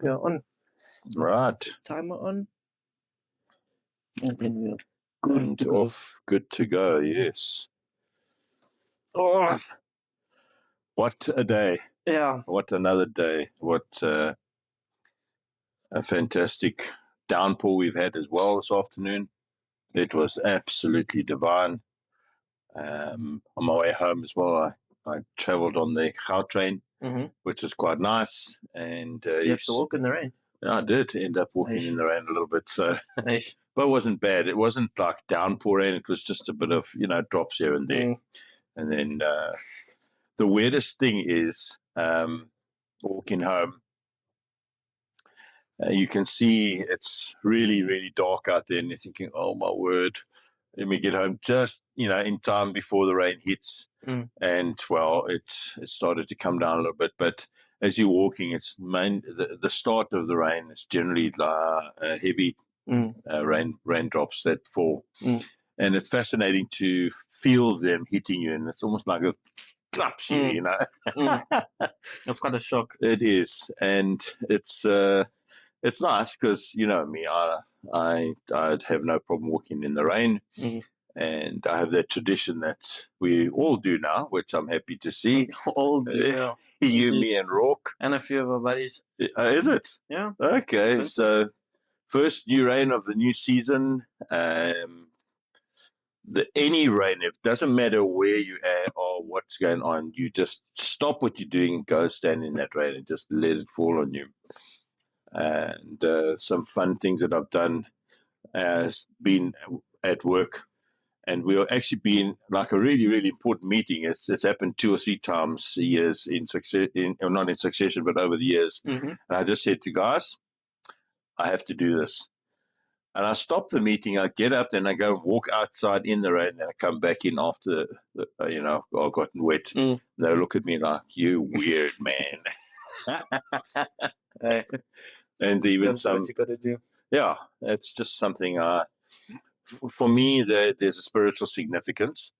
Go on. Right. Timer on. And then we're good And to go. off. Good to go, yes. Oh, what a day. Yeah. What another day. What a fantastic downpour we've had as well this afternoon. It was absolutely divine. On my way home as well, I travelled on the Gautrain, which is quite nice. And you have to walk in the rain? I did end up walking in the rain a little bit. So, but it wasn't bad. It wasn't like downpour rain. It was just a bit of, drops here and there. And then the weirdest thing is walking home. You can see it's really, really dark out there, and you're thinking, oh, my word. Let me get home just, in time before the rain hits. And, well, it started to come down a little bit. But as you're walking, the start of the rain is generally heavy raindrops that fall. And it's fascinating to feel them hitting you, and it's almost like a claps you, That's quite a shock. It is. And it's nice because, me, I'd have no problem walking in the rain. And I have that tradition that we all do now, which I'm happy to see. All do. You, me, and Rourke. And a few of our buddies. Is it? Yeah. Okay. So, first new rain of the new season. Any rain, it doesn't matter where you are or what's going on. You just stop what you're doing, go stand in that rain and just let it fall on you. And some fun things that I've done has been at work. And we'll actually be in like a really, really important meeting. It's happened 2 or 3 times years in succession, not in succession, but over the years. And I just said to guys, I have to do this. And I stop the meeting, I get up, then I go walk outside in the rain, then I come back in after, I've gotten wet. They look at me like, you weird man. And even That's what you got to do. Yeah, it's just something for me, there's a spiritual significance.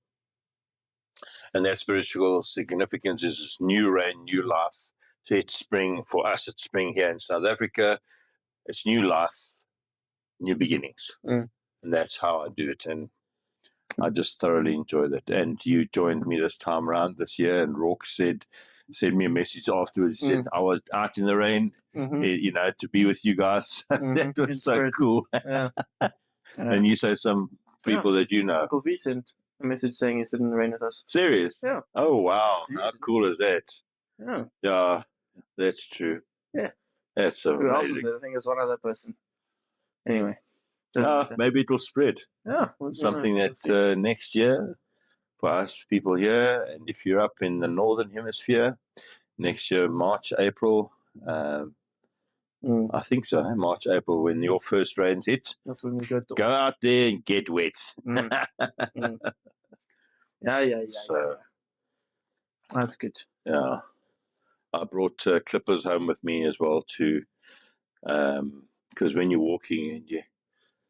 And that spiritual significance is new rain, new life. So it's spring. For us, it's spring here in South Africa. It's new life, new beginnings. And that's how I do it. And I just thoroughly enjoy that. And you joined me this time around this year, and Rourke sent me a message afterwards. He said, I was out in the rain, to be with you guys. That was so cool. Yeah. And you say some people that you know. Uncle V sent a message saying he's in the rain with us. Serious? Yeah. Oh, wow. How cool is that? Yeah. Yeah, that's true. Yeah. That's amazing. Who else is there? I think it was one other person. Anyway. Maybe it'll spread. Yeah. Something that next year, for us people here, and if you're up in the Northern Hemisphere, next year, March, April, I think so, March, April, when your first rains hit. That's when we go out there and get wet. Yeah. So, that's good. Yeah. I brought clippers home with me as well too, because when you're walking and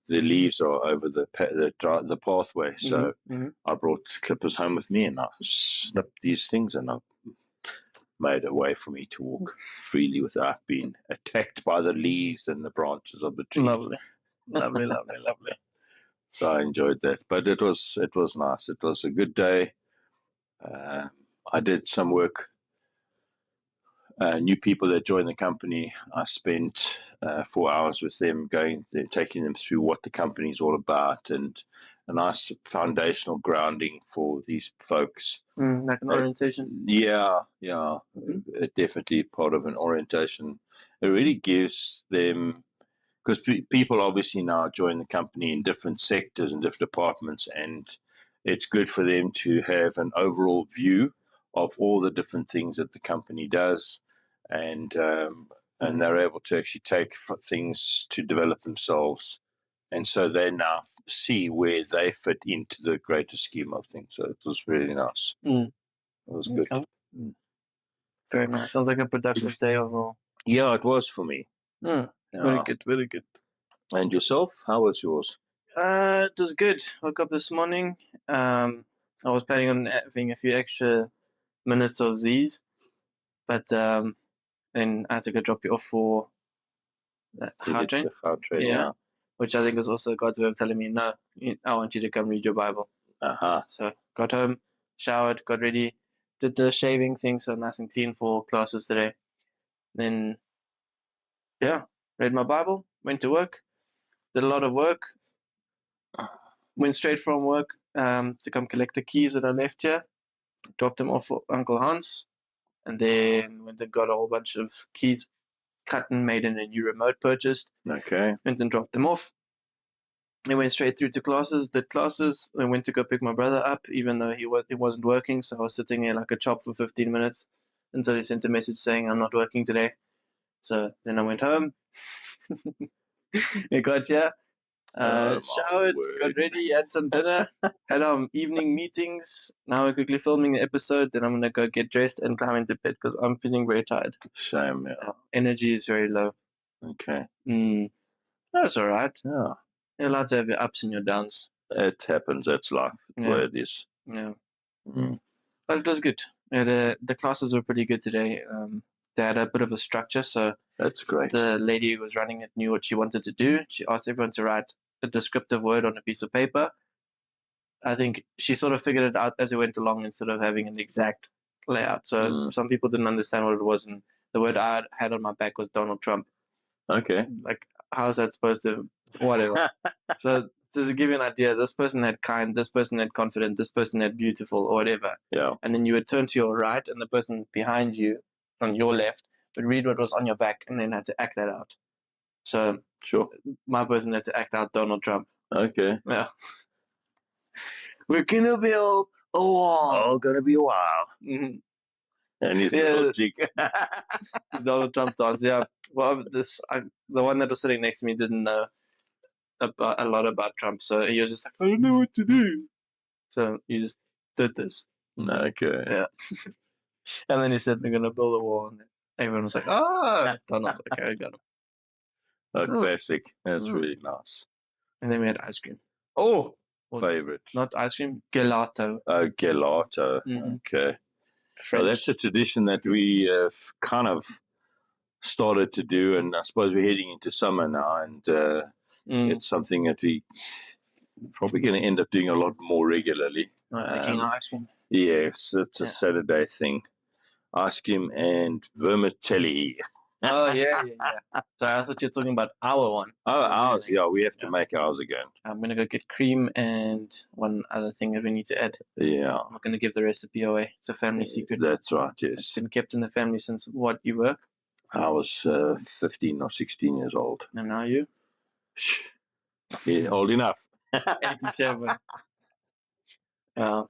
the leaves are over the pathway. So I brought clippers home with me, and I snipped these things, and I made a way for me to walk freely without being attacked by the leaves and the branches of the trees. Lovely. So I enjoyed that, but it was nice. It was a good day. I did some work. New people that joined the company, I spent 4 hours with them, taking them through what the company is all about, and a nice foundational grounding for these folks. Like an orientation? Yeah. Definitely part of an orientation. It really gives them, because people obviously now join the company in different sectors and different departments, and it's good for them to have an overall view of all the different things that the company does. And they're able to actually take things to develop themselves. And so they now see where they fit into the greater scheme of things. So it was really nice. It was good. Very nice. Sounds like a productive day overall. Yeah, it was for me. Yeah. Very good. And yourself? How was yours? It was good. Woke up this morning. I was planning on having a few extra minutes of Z's, but then I had to go drop you off for to heart hit train, the Gautrain. Yeah. Yeah. which I think was also God's way of telling me, no, I want you to come read your Bible. So got home, showered, got ready, did the shaving thing, so nice and clean for classes today. Then, yeah, read my Bible, went to work, did a lot of work, went straight from work to come collect the keys that I left here, dropped them off for Uncle Hans, and then went and got a whole bunch of keys cut and made in a new remote purchased, Okay. went and dropped them off. I went straight through to classes, did classes, and went to go pick my brother up, even though he wasn't working. So I was sitting there like a chop for 15 minutes until he sent a message saying I'm not working today. So then I went home. I got here, showered, got ready, had some dinner, had evening meetings. Now we're quickly filming the episode. Then I'm gonna go get dressed and climb into bed because I'm feeling very tired. Shame. Yeah. Energy is very low. Okay. That's all right. Yeah. You're allowed to have your ups and your downs. It happens. That's life. Yeah. Where it is. Yeah. But it was good. The classes were pretty good today. They had a bit of a structure, so That's great. the lady who was running it knew what she wanted to do. She asked everyone to write a descriptive word on a piece of paper. I think she sort of figured it out as we went along instead of having an exact layout. So some people didn't understand what it was, and the word I had on my back was Donald Trump. Okay. Like, how is that supposed to? Whatever. So to give you an idea, this person had kind, this person had confident, this person had beautiful, or whatever. Yeah. And then you would turn to your right, and the person behind you on your left would read what was on your back and then had to act that out. So Sure. my person had to act out Donald Trump. Okay. Yeah. We're gonna build a wall. Oh, gonna be a while. Mm-hmm. And his little jig. Donald Trump dance. Yeah. Well, the one that was sitting next to me didn't know a lot about Trump, so he was just like, I don't know what to do. So he just did this. Okay. Yeah. And then he said, we're going to build a wall. And everyone was like, oh, Donald. Okay, I got him. A classic. That's really nice. And then we had ice cream. Oh, favorite. Not ice cream, gelato. Oh, gelato. Okay. French. So that's a tradition that we have kind of started to do, and I suppose we're heading into summer now, and it's something that we probably going to end up doing a lot more regularly. Making ice cream. Yes, it's a Saturday thing. Ice cream and vermicelli. Oh, yeah. So I thought you were talking about our one. Oh, ours. Yeah, we have to make ours again. I'm going to go get cream and one other thing that we need to add. Yeah. I'm not going to give the recipe away. It's a family secret. That's right, It's yes. been kept in the family since what you were? I was 15 or 16 years old. And now you? Yeah, old enough. 87.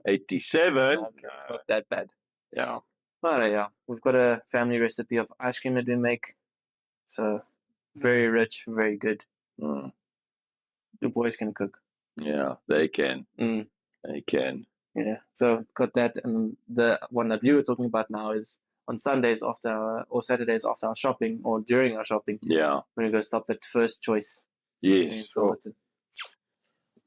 87? Okay, it's not that bad. Yeah. But yeah, we've got a family recipe of ice cream that we make. So very rich, very good. The boys can cook. Yeah, they can. They can. Yeah. So got that, and the one that we were talking about now is on Sundays or Saturdays after our shopping or during our shopping. Yeah. We're gonna go stop at First Choice. Yes. So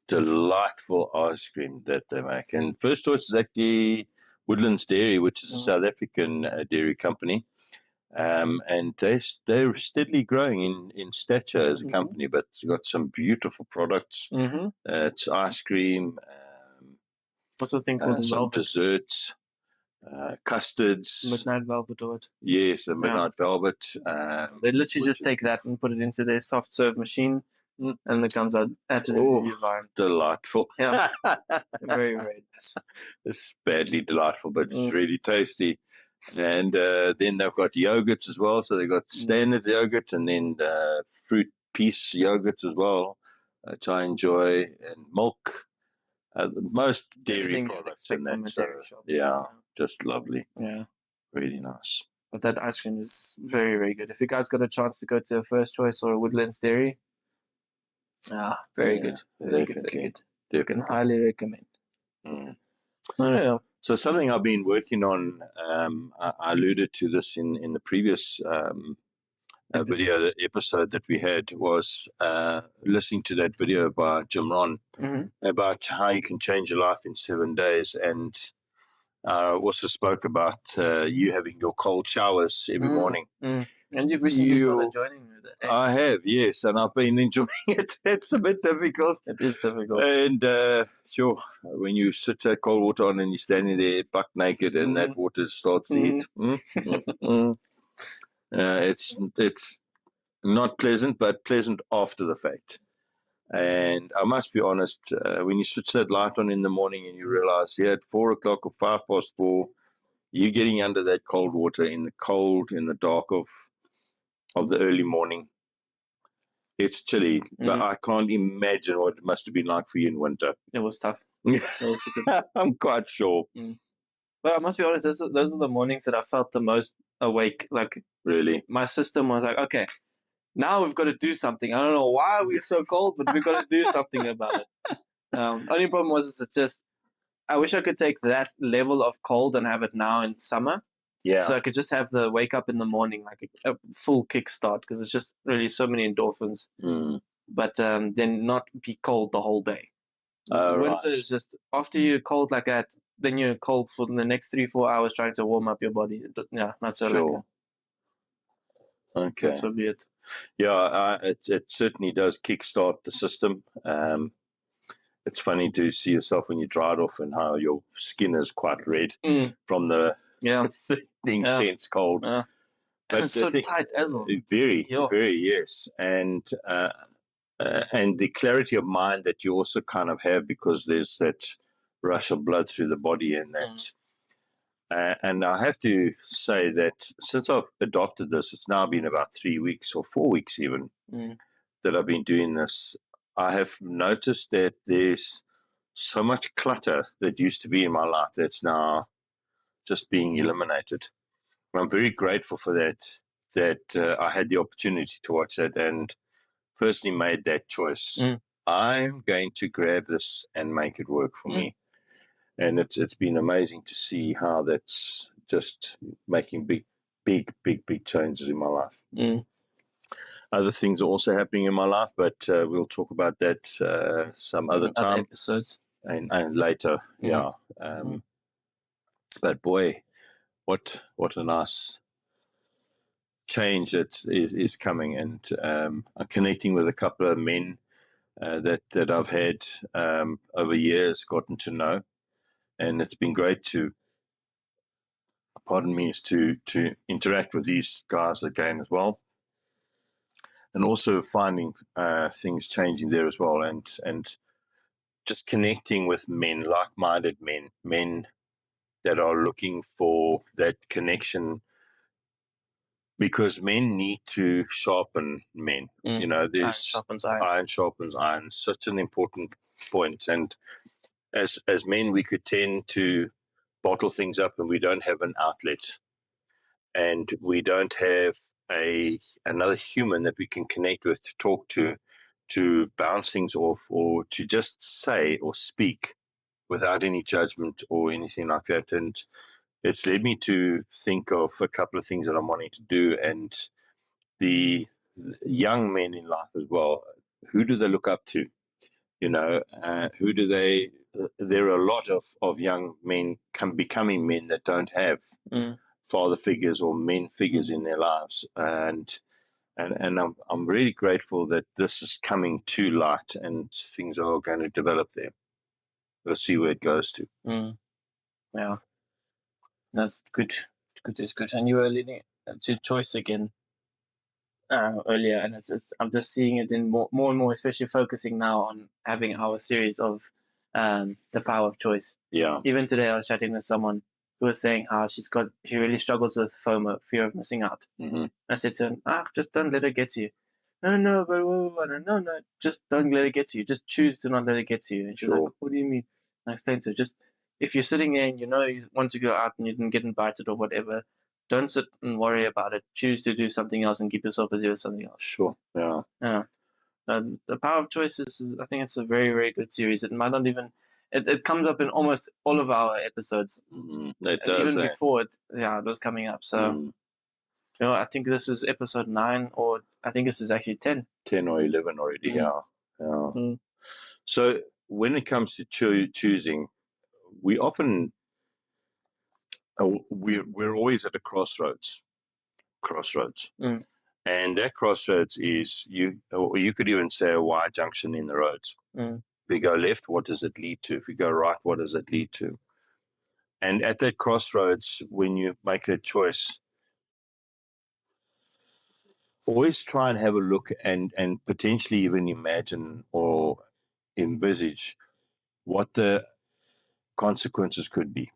delightful ice cream that they make. And First Choice is actually Woodlands Dairy, which is a South African dairy company. And they're steadily growing in stature as a company, but they've got some beautiful products. It's ice cream, what's the thing called? some desserts, custards. Midnight Velvet or what? Yes, the Midnight Velvet. They literally just take that and put it into their soft serve machine, and it comes out absolutely divine. Delightful. Yeah. Very, very nice. It's badly delightful, but it's really tasty. And then they've got yogurts as well. So they've got standard yogurt and then fruit piece yogurts as well, which I enjoy, and milk. Most dairy products in that. So, yeah, just lovely. Yeah. Really nice. But that ice cream is very, very good. If you guys got a chance to go to a First Choice or a Woodlands Dairy, very good. Very good. You can highly recommend. So something I've been working on, I alluded to this in the previous episode that we had, was listening to that video by Jim Rohn about how you can change your life in 7 days. And also spoke about you having your cold showers every morning. And you've recently started joining with it. I have, yes, and I've been enjoying it. It's a bit difficult. It is difficult. And sure, when you sit that cold water on and you're standing there buck naked and that water starts to hit, it's not pleasant, but pleasant after the fact. And I must be honest, when you switch that light on in the morning and you realize, at 4 o'clock or 4:05, you're getting under that cold water in the cold, in the dark of the early morning. It's chilly, but I can't imagine what it must have been like for you in winter. It was tough. I'm quite sure. But I must be honest, those are the mornings that I felt the most awake. Like, really, my system was like, okay, now we've got to do something. I don't know why we're so cold, but we've got to do something about it. Only problem was it's just, I wish I could take that level of cold and have it now in summer. Yeah. So I could just have the wake up in the morning, like a full kickstart, because it's just really so many endorphins. But then not be cold the whole day. Winter is just, after you're cold like that, then you're cold for the next 3-4 hours trying to warm up your body. Yeah, not so sure. Okay. So be it. Yeah, it certainly does kickstart the system. It's funny to see yourself when you dry it off and how your skin is quite red from the intense cold. But it's so tight as well. Very, yes. And the clarity of mind that you also kind of have, because there's that rush of blood through the body and that. And I have to say that since I've adopted this, it's now been about 3 weeks or 4 weeks even that I've been doing this. I have noticed that there's so much clutter that used to be in my life that's now just being eliminated. I'm very grateful for that I had the opportunity to watch that and firstly made that choice. I'm going to grab this and make it work for me. And it's been amazing to see how that's just making big changes in my life. Other things are also happening in my life, but we'll talk about that some other time. Episodes. And later, yeah. But boy, what a nice change that is coming. And I'm connecting with a couple of men that I've had over years, gotten to know. And it's been great to interact with these guys again as well. And also finding things changing there as well, and just connecting with men, like-minded men that are looking for that connection, because men need to sharpen men. You know, there's iron sharpens iron, such an important point. And as men, we could tend to bottle things up, and we don't have an outlet, and we don't have another human that we can connect with, to talk to bounce things off, or to just say or speak without any judgment or anything like that. And it's led me to think of a couple of things that I'm wanting to do. And the young men in life as well, who do they look up to? You know, who do they? There are a lot of young men becoming men that don't have father figures or men figures in their lives, and I'm really grateful that this is coming to light and things are going to develop there. We'll see where it goes to. Yeah, that's good. It's good. And you were leading to choice again earlier, and it's I'm just seeing it in more and more, especially focusing now on having our series of the power of choice. Yeah. Even today, I was chatting with someone who was saying how she really struggles with FOMO, fear of missing out. I said to her, just don't let it get to you. No, but just don't let it get to you. Just choose to not let it get to you. And she's like, what do you mean? I explained to her, just if you're sitting there and you know you want to go out and you didn't get invited or whatever, don't sit and worry about it. Choose to do something else and keep yourself busy with something else. Sure. Yeah. The power of choice is, I think it's a very, very good series. It might not even, it comes up in almost all of our episodes. It does. Even before it was coming up. So, I think this is episode 9, or I think this is actually 10. 10 or 11 already, yeah. So when it comes to choosing, we often, we're always at a crossroads. crossroads. Mm. And that crossroads is, or you could even say a Y junction in the roads. Mm. If we go left, what does it lead to? If we go right, what does it lead to? And at that crossroads, when you make a choice, always try and have a look and potentially even imagine or envisage what the consequences could be.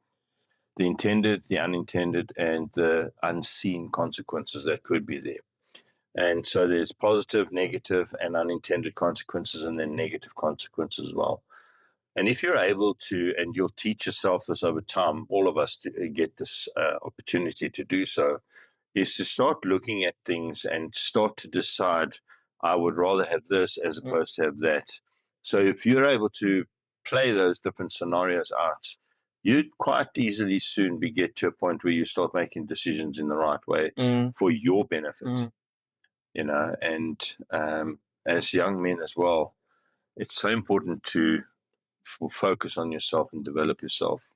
The intended, the unintended, and the unseen consequences that could be there. And so there's positive, negative, and unintended consequences, and then negative consequences as well. And if you're able to, and you'll teach yourself this over time, all of us to get this opportunity to do so, is to start looking at things and start to decide, I would rather have this as opposed to have that. So if you're able to play those different scenarios out, you'd quite easily soon get to a point where you start making decisions in the right way for your benefit. You know, and as young men as well, it's so important to focus on yourself and develop yourself.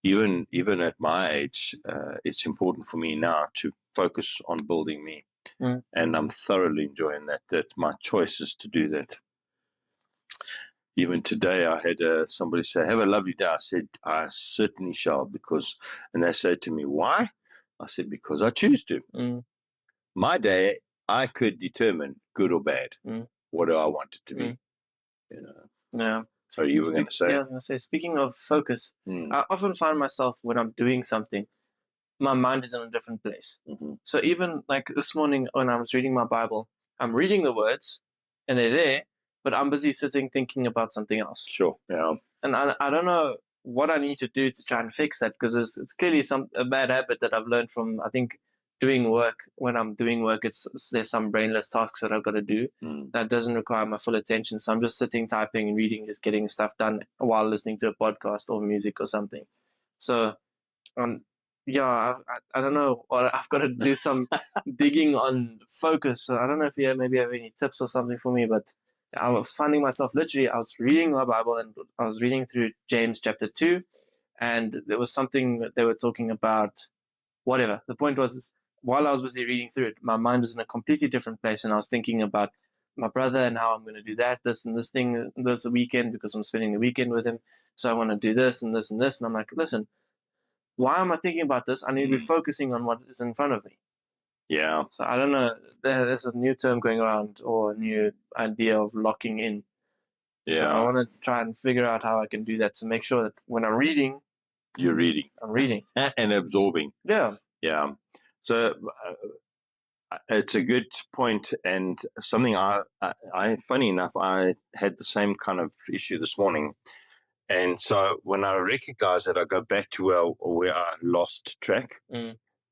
Even at my age, it's important for me now to focus on building me. And I'm thoroughly enjoying that my choice is to do that. Even today, I had somebody say, have a lovely day. I said, I certainly shall, and they said to me, why? I said, because I choose to. My day, I could determine good or bad. What do I want it to be? You know. Yeah. So you were going to say? Yeah, I was going to say, speaking of focus, I often find myself when I'm doing something, my mind is in a different place. So even like this morning when I was reading my Bible, I'm reading the words and they're there, but I'm busy sitting thinking about something else. Sure, yeah. And I don't know what I need to do to try and fix that, because it's clearly a bad habit that I've learned from, I think, doing work. When I'm doing work, there's some brainless tasks that I've got to do that doesn't require my full attention. So I'm just sitting, typing and reading, just getting stuff done while listening to a podcast or music or something. So, yeah, I don't know. Or I've got to do some digging on focus. So I don't know if you maybe have any tips or something for me, but I was finding myself literally, I was reading my Bible and I was reading through James chapter 2, and there was something that they were talking about, whatever. The point was, while I was busy reading through it, my mind was in a completely different place, and I was thinking about my brother and how I'm going to do that, this and this thing this weekend, because I'm spending the weekend with him. So I want to do this and this and this. And I'm like, listen, why am I thinking about this? I need to be focusing on what is in front of me. Yeah. So I don't know. There's a new term going around, or a new idea of locking in. Yeah. So I want to try and figure out how I can do that to make sure that when I'm reading, you're reading. I'm reading. And absorbing. Yeah. Yeah. So it's a good point, and something I funny enough, I had the same kind of issue this morning. And so when I recognize that, I go back to where I lost track.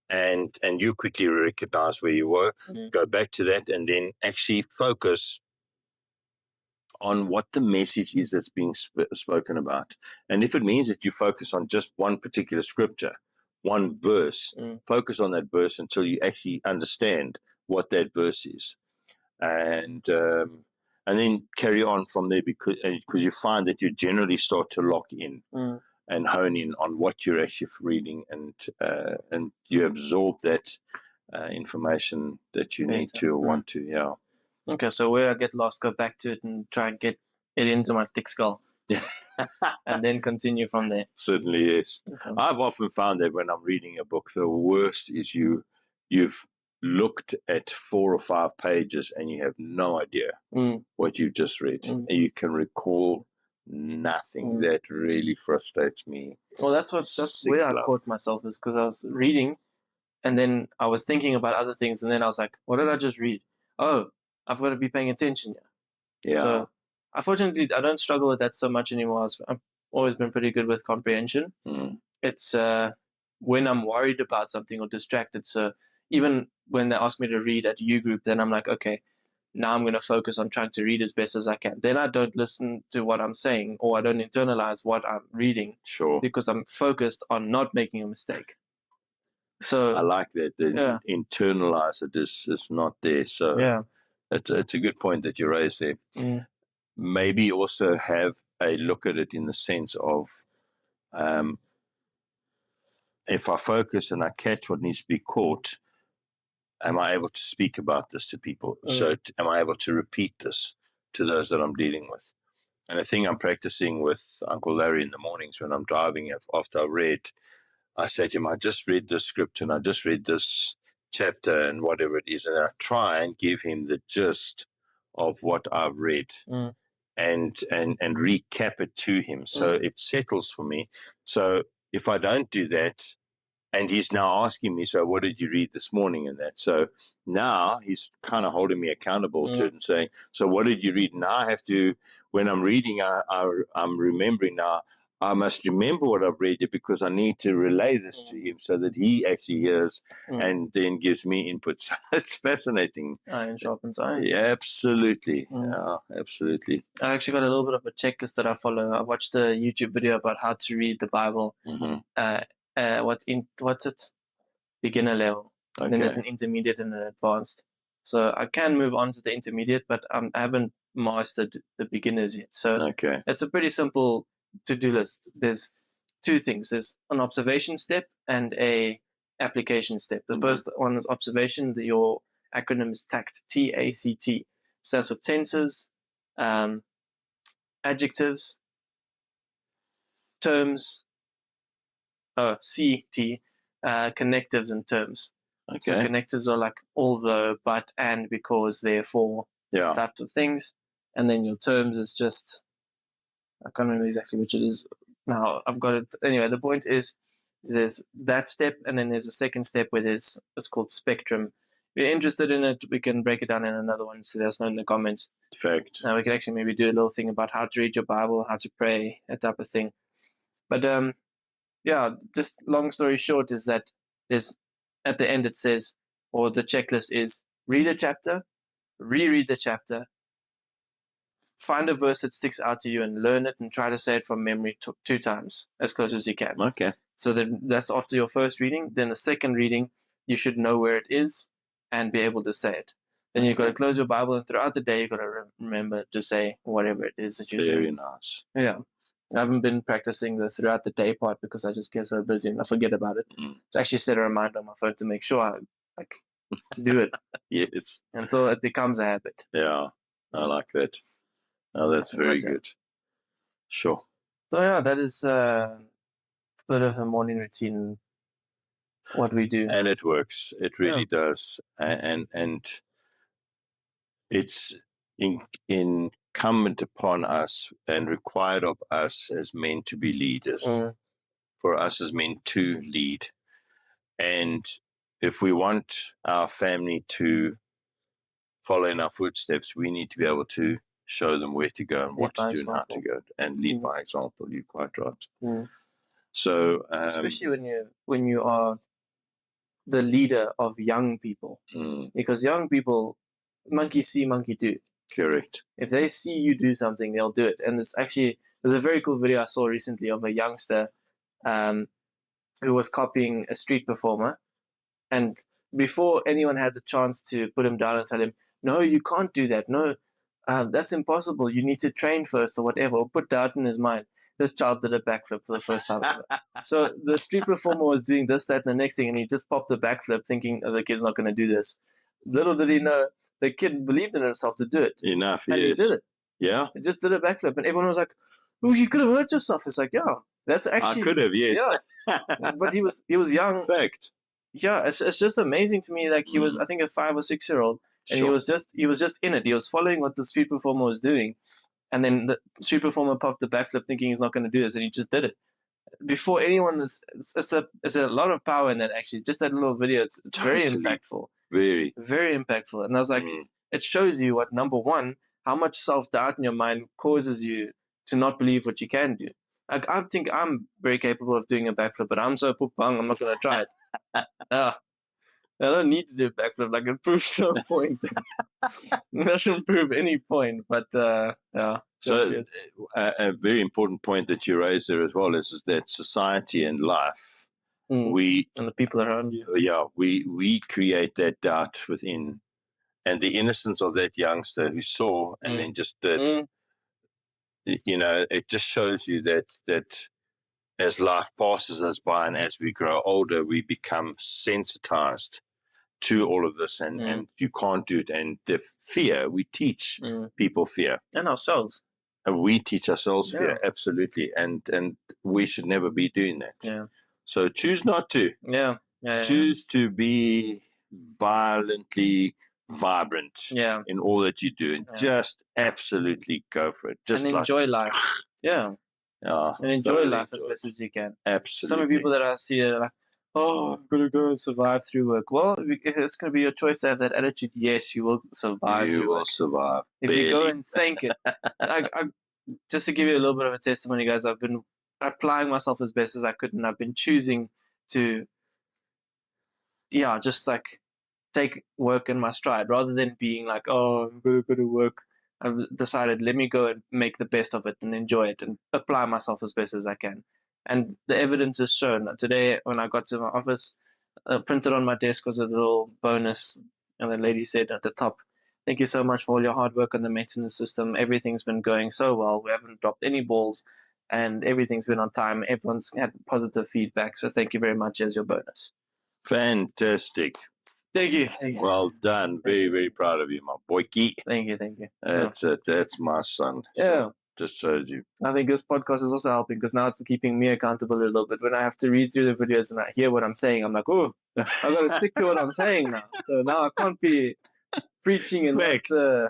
And you quickly recognize where you were, go back to that, and then actually focus on what the message is that's being spoken about. And if it means that you focus on just one particular scripture, one verse, focus on that verse until you actually understand what that verse is. And then carry on from there, because you find that you generally start to lock in and hone in on what you're actually reading, and you absorb that information that you need to or want to. Yeah. Okay, so where I get lost, go back to it and try and get it into my thick skull. And then continue from there. Certainly, yes. Okay. I've often found that when I'm reading a book, the worst is you've looked at 4 or 5 pages and you have no idea what you've just read. And you can recall nothing. That really frustrates me. Well, that's where I caught myself, is because I was reading and then I was thinking about other things, and then I was like, what did I just read? Oh, I've got to be paying attention here. Yeah. So unfortunately, I don't struggle with that so much anymore. I've always been pretty good with comprehension. It's when I'm worried about something or distracted. So even when they ask me to read at U group, then I'm like, okay, now I'm going to focus on trying to read as best as I can. Then I don't listen to what I'm saying, or I don't internalize what I'm reading. Sure. Because I'm focused on not making a mistake. So I like that. Internalize it is not there. So yeah. It's a good point that you raised there. Maybe also have a look at it in the sense of, if I focus and I catch what needs to be caught, am I able to speak about this to people? So am I able to repeat this to those that I'm dealing with? And I think I'm practicing with Uncle Larry in the mornings when I'm driving. After I've read, I say to him, I just read this script and I just read this chapter and whatever it is. And I try and give him the gist of what I've read and recap it to him. So it settles for me. So if I don't do that, and he's now asking me, so what did you read this morning and that? So now he's kind of holding me accountable to it and saying, so what did you read? Now I have to, when I'm reading, I'm remembering now, I must remember what I've read because I need to relay this to him so that he actually hears and then gives me input. So it's fascinating. Iron sharpens iron. Yeah, absolutely. Yeah, absolutely. I actually got a little bit of a checklist that I follow. I watched a YouTube video about how to read the Bible. What's it? Beginner level. Okay. And then there's an intermediate and an advanced. So I can move on to the intermediate, but I haven't mastered the beginners yet. So it's a pretty simple to-do list. There's two things. There's an observation step and a application step. The first one is observation. Your acronym is TACT, T-A-C-T. Stands for tenses, adjectives, terms, C-T, connectives and terms. So connectives are like although, but, and, because, therefore, types of things. And then your terms is just, I can't remember exactly which it is now. I've got it. Anyway, the point is there's that step, and then there's a second step where it's called spectrum. If you're interested in it, we can break it down in another one, so let us know in the comments. Perfect. Now we can actually maybe do a little thing about how to read your Bible, how to pray, that type of thing. But just long story short is that there's, at the end it says, or the checklist is, read a chapter, reread the chapter, find a verse that sticks out to you and learn it and try to say it from memory 2 times, as close as you can. Okay. So then that's after your first reading. Then the second reading, you should know where it is and be able to say it. Then you've got to close your Bible, and throughout the day, you've got to remember to say whatever it is that you're saying. Very nice. Yeah. I haven't been practicing the throughout the day part because I just get so busy and I forget about it. To actually set a reminder on my phone to make sure I do it. Yes. Until it becomes a habit. Yeah, I like that. Oh, that's very good. Sure. So yeah, that is a bit of a morning routine, what we do. And it works. It really does. And it's incumbent upon us and required of us as men to be leaders, for us as men to lead. And if we want our family to follow in our footsteps, we need to be able to show them where to go and what to do and how to go, and lead by example. You're quite right. So especially when you are the leader of young people, because young people, monkey see, monkey do. Correct. If they see you do something, they'll do it. And there's a very cool video I saw recently of a youngster who was copying a street performer, and before anyone had the chance to put him down and tell him, no, you can't do that. No, that's impossible. You need to train first or whatever, or put doubt in his mind. This child did a backflip for the first time ever. So the street performer was doing this, that, and the next thing, and he just popped a backflip thinking, the kid's not going to do this. Little did he know, the kid believed in himself to do it. Enough, and he did it. Yeah. He just did a backflip, and everyone was like, oh, you could have hurt yourself. It's like, yeah, that's actually... I could have, yes. Yeah. But he was young. Fact. Yeah, it's just amazing to me. Like he was, I think, a 5 or 6 year old, and he was just in it. He was following what the street performer was doing, and then the street performer popped the backflip, thinking he's not going to do this, and he just did it. Before anyone it's a lot of power in that. Actually, just that little video, it's very impactful. Very, very impactful. And I was like, it shows you what, number one, how much self-doubt in your mind causes you to not believe what you can do. Like, I think I'm very capable of doing a backflip, but I'm so poop-bung, I'm not going to try it. I don't need to do a backflip. Like, it proves no point. It doesn't prove any point, but yeah. So a very important point that you raised there as well is that society and life, and the people around you. Yeah, we create that doubt within, and the innocence of that youngster who saw and then just did. You know, it just shows you that as life passes us by and as we grow older, we become sensitized to all of this, and you can't do it. And the fear, we teach people fear. And ourselves. And we teach ourselves fear, absolutely. And we should never be doing that. Yeah. So choose not to. Yeah. Choose to be violently vibrant in all that you do, and just absolutely go for it. Just and enjoy life. Yeah. And enjoy life as best as you can. Absolutely. Some of the people that I see are like, oh, I'm going to go and survive through work. Well, if it's going to be your choice to have that attitude, yes, you will survive. You will survive. If you go and think it. I, just to give you a little bit of a testimony, guys, I've been applying myself as best as I could, and I've been choosing to, just like take work in my stride rather than being like, oh, I'm going to go to work. I've decided, let me go and make the best of it and enjoy it and apply myself as best as I can. And the evidence is shown. Today, when I got to my office, printed on my desk was a little bonus. And the lady said at the top, thank you so much for all your hard work on the maintenance system. Everything's been going so well. We haven't dropped any balls and everything's been on time. Everyone's had positive feedback. So thank you very much as your bonus. Fantastic. Thank you. Well done. Very, very proud of you, my boyki. Thank you. That's it. That's my son. Yeah. Just shows you. I think this podcast is also helping because now it's keeping me accountable a little bit. When I have to read through the videos and I hear what I'm saying, I'm like, oh, I've got to stick to what I'm saying now. So now I can't be preaching and fact. Yeah,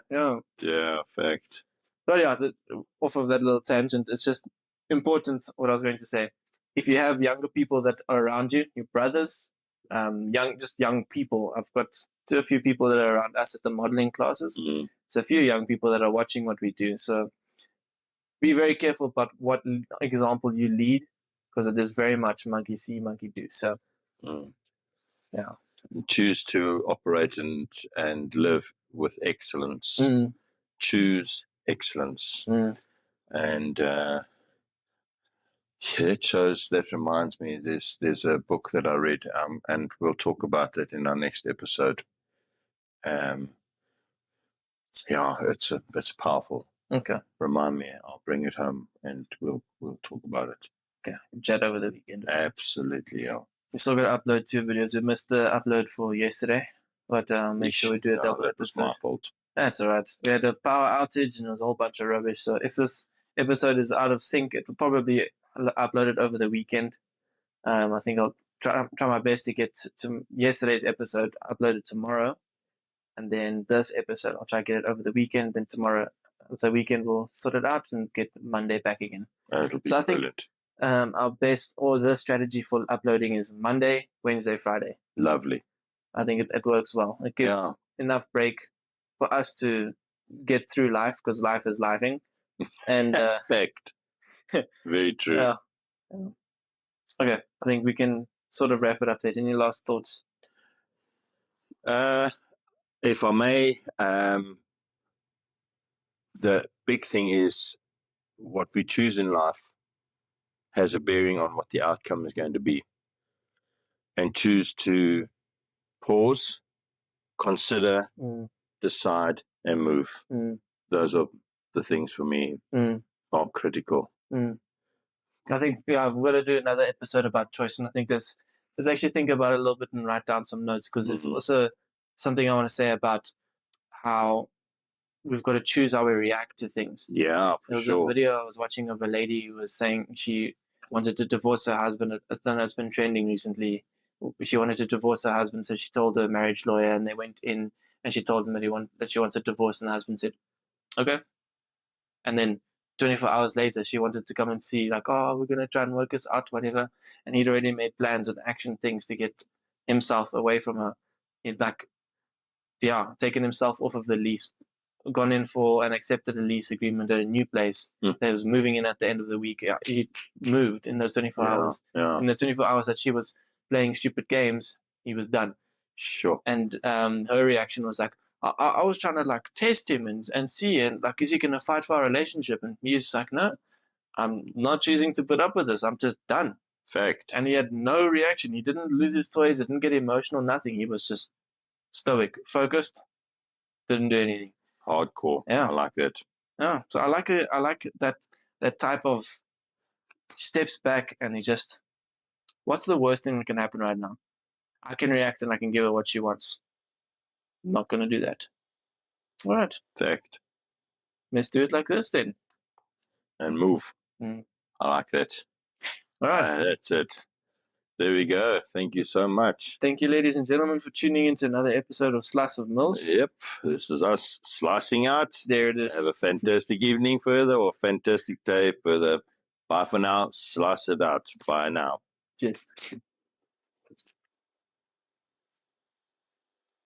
fact. But off of that little tangent, it's just important what I was going to say. If you have younger people that are around you, your brothers, young people. I've got a few people that are around us at the modeling classes. So a few young people that are watching what we do. So be very careful about what example you lead, because it is very much monkey see, monkey do. So choose to operate and live with excellence. Choose excellence. And that reminds me, there's a book that I read, and we'll talk about that in our next episode. It's powerful. Okay. Remind me, I'll bring it home and we'll talk about it. Okay. Chat over the weekend. Absolutely, yeah. We still got to upload 2 videos. We missed the upload for yesterday, but make sure we do a double episode. My fault. That's all right. We had a power outage and it was a whole bunch of rubbish. So if this episode is out of sync, it will probably be uploaded over the weekend. I think I'll try my best to get to yesterday's episode uploaded tomorrow. And then this episode, I'll try to get it over the weekend. Then tomorrow, the weekend, we'll sort it out and get Monday back again. It'll be brilliant. Our best or the strategy for uploading is Monday, Wednesday, Friday. Lovely. I think it works well. It gives enough break for us to get through life, because life is lifing. And fact. Very true. Yeah. Okay, I think we can sort of wrap it up there. Any last thoughts? If I may, the big thing is what we choose in life has a bearing on what the outcome is going to be. And choose to pause, consider, decide, and move. Those are the things for me are critical. I think we're going to do another episode about choice, and I think let's actually think about it a little bit and write down some notes, because there's also something I want to say about how we've got to choose how we react to things. Yeah, there was a video I was watching of a lady who was saying she wanted to divorce her husband. I don't know, it's been trending recently. She wanted to divorce her husband, so she told her marriage lawyer, and they went in and she told him that she wants a divorce, and the husband said, okay. And then 24 hours later, she wanted to come and see, like, oh, we're going to try and work this out, whatever. And he'd already made plans and action things to get himself away from her. He'd taken himself off of the lease, gone in for and accepted a lease agreement at a new place. They was moving in at the end of the week. He moved in those 24 hours. Yeah. In the 24 hours that she was playing stupid games, he was done. Sure. And her reaction was like, I was trying to like test him and see, and like, is he going to fight for our relationship? And he was like, no, I'm not choosing to put up with this. I'm just done. Fact. And he had no reaction. He didn't lose his toys. He didn't get emotional, nothing. He was just stoic, focused, didn't do anything. Hardcore. Yeah. I like that. Yeah. So I like it. I like that type of steps back, and he just, what's the worst thing that can happen right now? I can react and I can give her what she wants. I'm not going to do that. All right. Fact. Let's do it like this then. And move. Mm. I like that. All right. That's it. There we go. Thank you so much. Thank you, ladies and gentlemen, for tuning into another episode of Slice of Mills. Yep. This is us slicing out. There it is. Have a fantastic evening further or fantastic day further. Bye for now. Slice it out. Bye now. Cheers.